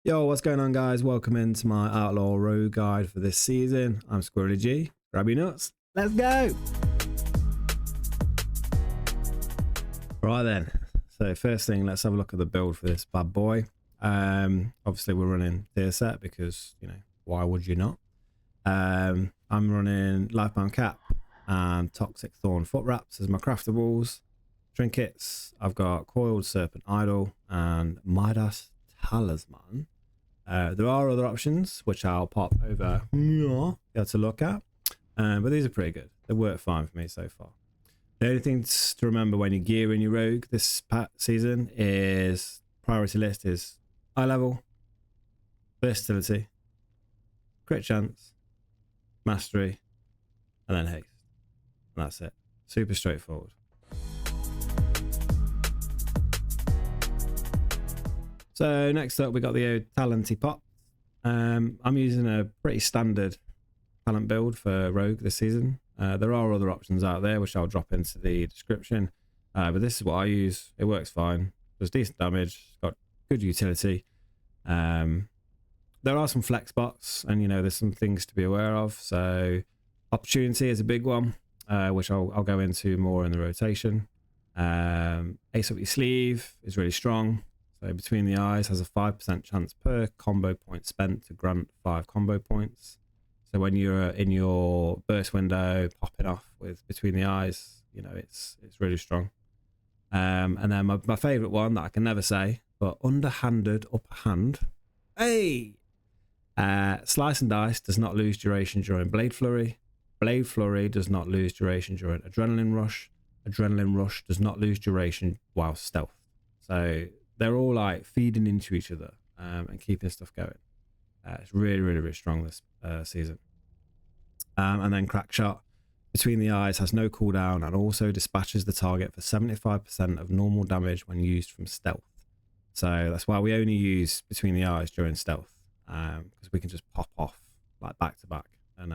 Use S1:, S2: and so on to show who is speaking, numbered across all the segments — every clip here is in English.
S1: Yo, what's going on, guys? Welcome into my Outlaw Rogue guide for this season. I'm Squirrely G. Grab your nuts. Let's go! Right then. So first thing, let's have a look at the build for this bad boy. Obviously we're running tier set because, you know, why would you not? I'm running Lifebound Cap and Toxic Thorn Foot Wraps as my craftables. Trinkets, I've got Coiled Serpent Idol and Midas Talisman. There are other options which I'll pop over here to look at, but these are pretty good. They work fine for me so far. The only thing to remember when you're gearing your rogue this season is priority list is eye level, versatility, crit chance, mastery, and then haste. And that's it. Super straightforward. So next up, we got the Talenty Pot. I'm using a pretty standard talent build for Rogue this season. There are other options out there, which I'll drop into the description. But this is what I use. It works fine. Does decent damage. It's got good utility. There are some flex spots, and you know there's some things to be aware of. So opportunity is a big one, which I'll go into more in the rotation. Ace up your sleeve is really strong. So between the eyes has a 5% chance per combo point spent to grant 5 combo points. So when you're in your burst window popping off with between the eyes, you know, it's really strong. And then my favorite one that I can never say, but underhanded upper hand. Hey! Slice and Dice does not lose duration during Blade Flurry. Blade Flurry does not lose duration during Adrenaline Rush. Adrenaline Rush does not lose duration while stealth. So they're all like feeding into each other and keeping stuff going. It's really, really, really strong this season. And then Crack Shot between the eyes has no cooldown and also dispatches the target for 75% of normal damage when used from stealth. So that's why we only use between the eyes during stealth, because we can just pop off like back to back and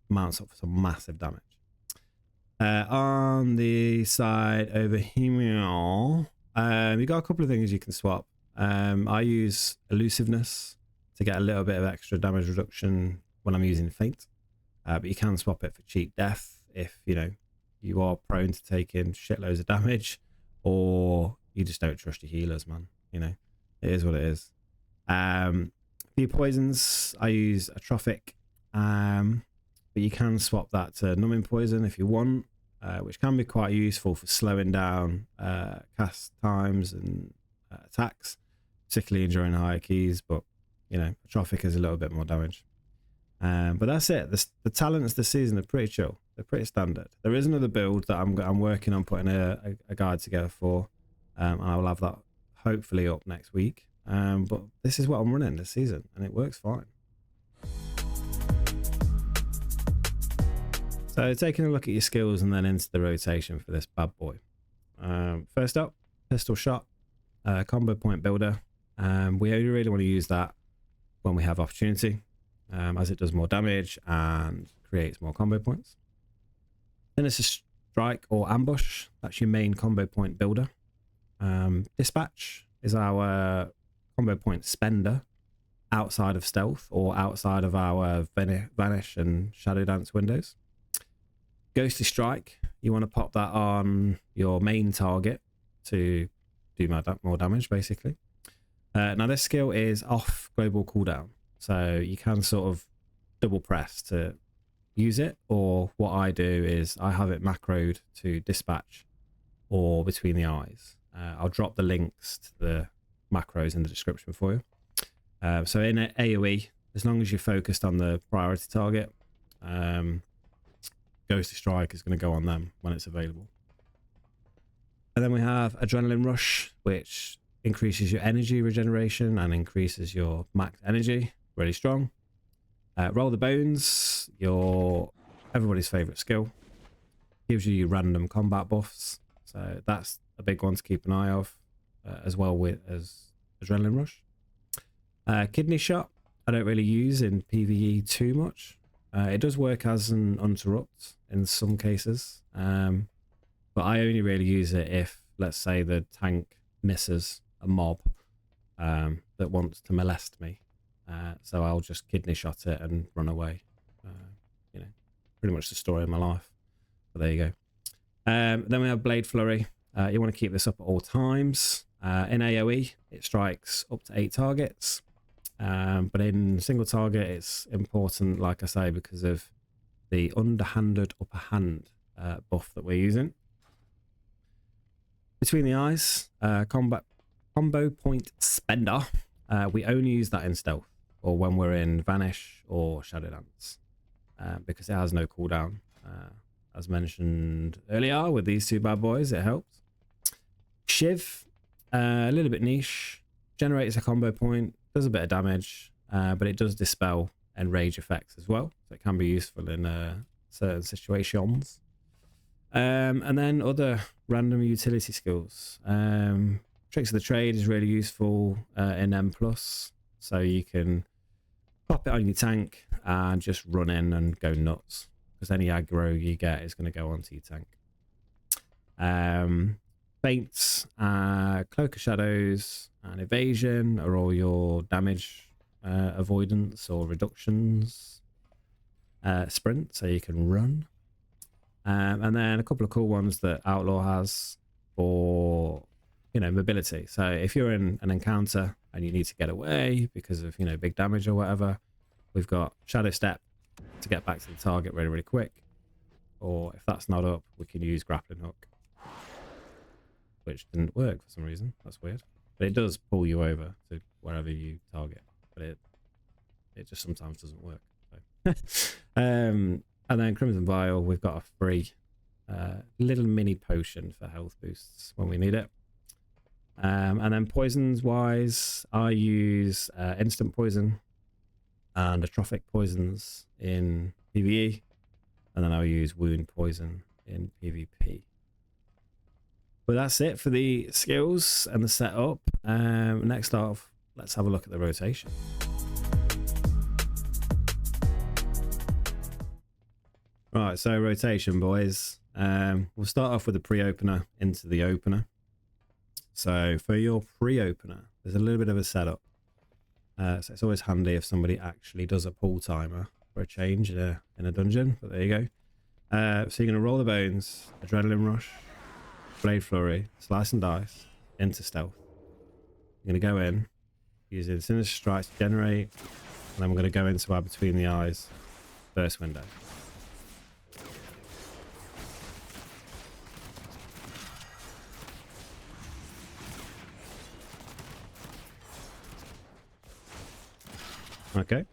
S1: mounts up for some massive damage. On the side over here, you got a couple of things you can swap. I use Elusiveness to get a little bit of extra damage reduction when I'm using Feint, but you can swap it for Cheat Death if you know you are prone to taking shitloads of damage, or you just don't trust your healers, man. You know, it is what it is. For your poisons, I use Atrophic, but you can swap that to Numbing Poison if you want. Which can be quite useful for slowing down cast times and attacks, particularly during higher keys. But you know, Atrophic is a little bit more damage. But that's it. The talents this season are pretty chill. They're pretty standard. There is another build that I'm working on putting a guide together for, and I will have that hopefully up next week. But this is what I'm running this season, and it works fine. So taking a look at your skills and then into the rotation for this bad boy. First up, Pistol Shot, combo point builder. We only really want to use that when we have opportunity, as it does more damage and creates more combo points. Then it's a Strike or Ambush. That's your main combo point builder. Dispatch is our combo point spender outside of stealth or outside of our Vanish and Shadow Dance windows. Ghostly Strike, you want to pop that on your main target to do more damage, basically. Now, this skill is off global cooldown, so you can sort of double press to use it, or what I do is I have it macroed to Dispatch or Between the Eyes. I'll drop the links to the macros in the description for you. So in AoE, as long as you're focused on the priority target, Ghostly Strike is going to go on them when it's available. And then we have Adrenaline Rush, which increases your energy regeneration and increases your max energy. Really strong. Roll the Bones, everybody's favorite skill. Gives you random combat buffs. So that's a big one to keep an eye of, as well as Adrenaline Rush. Kidney Shot, I don't really use in PvE too much. It does work as an interrupt in some cases, but I only really use it if, let's say, the tank misses a mob that wants to molest me. So I'll just kidney shot it and run away. You know, pretty much the story of my life. But there you go. Then we have Blade Flurry. You want to keep this up at all times. In AoE, it strikes up to 8 targets. But in single target, it's important, like I say, because of the underhanded upper hand buff that we're using. Between the eyes, combo point spender. We only use that in stealth or when we're in Vanish or Shadow Dance, because it has no cooldown. As mentioned earlier with these two bad boys, it helps. Shiv, a little bit niche, generates a combo point, does a bit of damage, but it does dispel and rage effects as well, so it can be useful in certain situations. And then other random utility skills. Tricks of the Trade is really useful in M+, so you can pop it on your tank and just run in and go nuts, because any aggro you get is going to go onto your tank. Feints, Cloak of Shadows, and Evasion are all your damage avoidance or reductions. Sprint, so you can run. And then a couple of cool ones that Outlaw has for, you know, mobility. So if you're in an encounter and you need to get away because of, you know, big damage or whatever, we've got Shadow Step to get back to the target really, really quick. Or if that's not up, we can use Grappling Hook, which didn't work for some reason. That's weird. But it does pull you over to wherever you target. But it just sometimes doesn't work. So. And then Crimson Vial, we've got a free little mini potion for health boosts when we need it. And then poisons wise, I use instant poison and atrophic poisons in PvE, and then I'll use wound poison in PvP. But that's it for the skills and the setup. Next off, let's have a look at the rotation. Right, so rotation, boys. We'll start off with the pre-opener into the opener. So for your pre-opener, there's a little bit of a setup. So it's always handy if somebody actually does a pull timer for a change in a dungeon. But there you go. So you're going to roll the bones, Adrenaline Rush, Blade Flurry, Slice and Dice, into stealth. You're going to go in, using Sinister Strikes to generate, and then we're going to go into our Between the Eyes first window. Okay,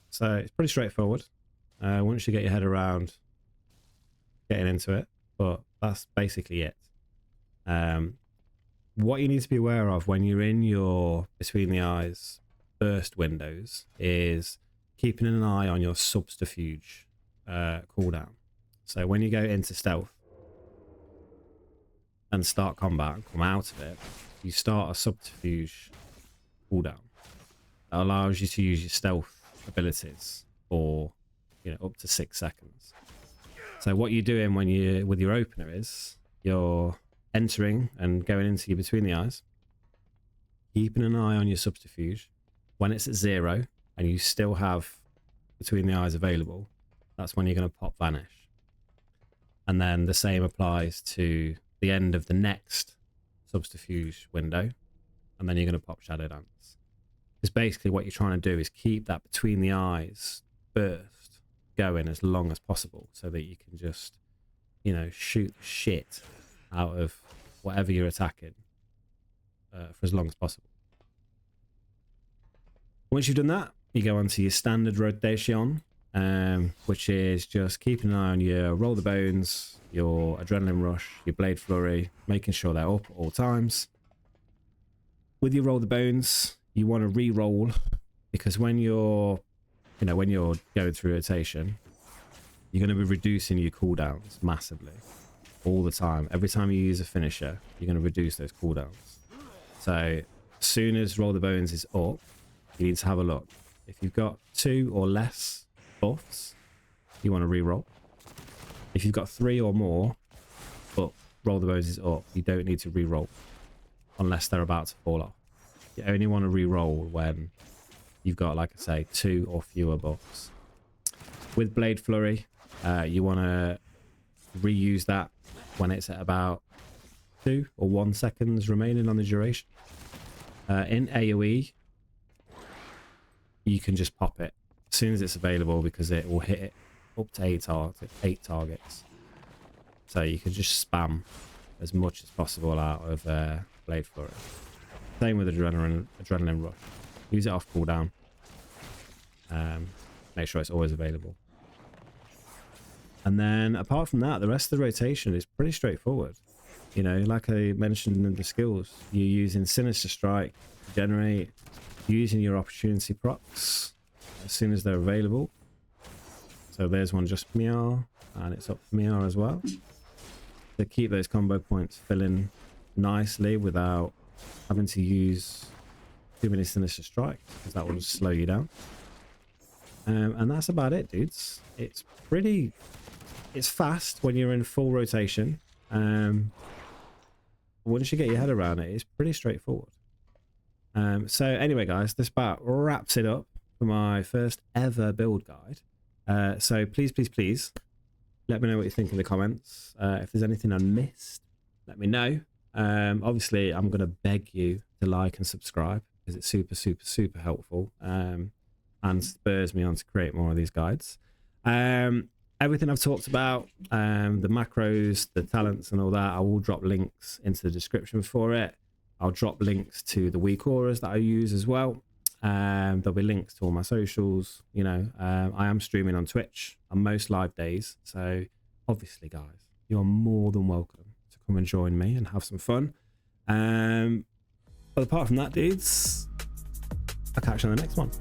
S1: so it's pretty straightforward once you get your head around getting into it, but that's basically it. What you need to be aware of when you're in your Between the Eyes burst windows is keeping an eye on your subterfuge cooldown. So when you go into stealth and start combat and come out of it, you start a subterfuge cooldown. That allows you to use your stealth abilities for, you know, up to 6 seconds. So what you're doing when you with your opener is you're entering and going into your Between the Eyes, keeping an eye on your subterfuge. When it's at 0 and you still have Between the Eyes available, that's when you're going to pop Vanish. And then the same applies to the end of the next subterfuge window, and then you're going to pop Shadow Dance. Because basically what you're trying to do is keep that Between the Eyes burst going as long as possible, so that you can just, you know, shoot shit out of whatever you're attacking for as long as possible. Once you've done that, you go on to your standard rotation, which is just keeping an eye on your Roll the Bones, your Adrenaline Rush, your Blade Flurry, making sure they're up at all times. With your Roll the Bones, you want to re-roll, because when you're going through rotation, you're going to be reducing your cooldowns massively all the time. Every time you use a finisher, you're going to reduce those cooldowns. So as soon as Roll the Bones is up, you need to have a look. If you've got 2 or less buffs, you want to re-roll. If you've got 3 or more, but Roll the Bones is up, you don't need to re-roll unless they're about to fall off. You only want to re-roll when you've got, like I say, 2 or fewer buffs. With Blade Flurry, you want to reuse that when it's at about 2 or 1 seconds remaining on the duration. In AoE, you can just pop it as soon as it's available, because it will hit it up to 8 targets. So you can just spam as much as possible out of Blade Flurry. Same with Adrenaline Rush. Use it off cooldown. Make sure it's always available. And then apart from that, the rest of the rotation is pretty straightforward. You know, like I mentioned in the skills, you're using Sinister Strike to generate, using your opportunity procs as soon as they're available. So there's one just for Miar, and it's up for Miar as well. To keep those combo points filling nicely without having to use too many Sinister Strikes, because that will just slow you down. And that's about it, dudes. It's fast when you're in full rotation. Once you get your head around it, it's pretty straightforward. So anyway, guys, this about wraps it up for my first ever build guide. So please let me know what you think in the comments. If there's anything I missed, let me know. Obviously, I'm going to beg you to like and subscribe, because it's super helpful, and spurs me on to create more of these guides. Everything I've talked about, the macros, the talents and all that, I will drop links into the description for it. I'll drop links to the weak auras that I use as well. There'll be links to all my socials. You know, I am streaming on Twitch on most live days. So obviously, guys, you're more than welcome to come and join me and have some fun. But apart from that, dudes, I'll catch you on the next one.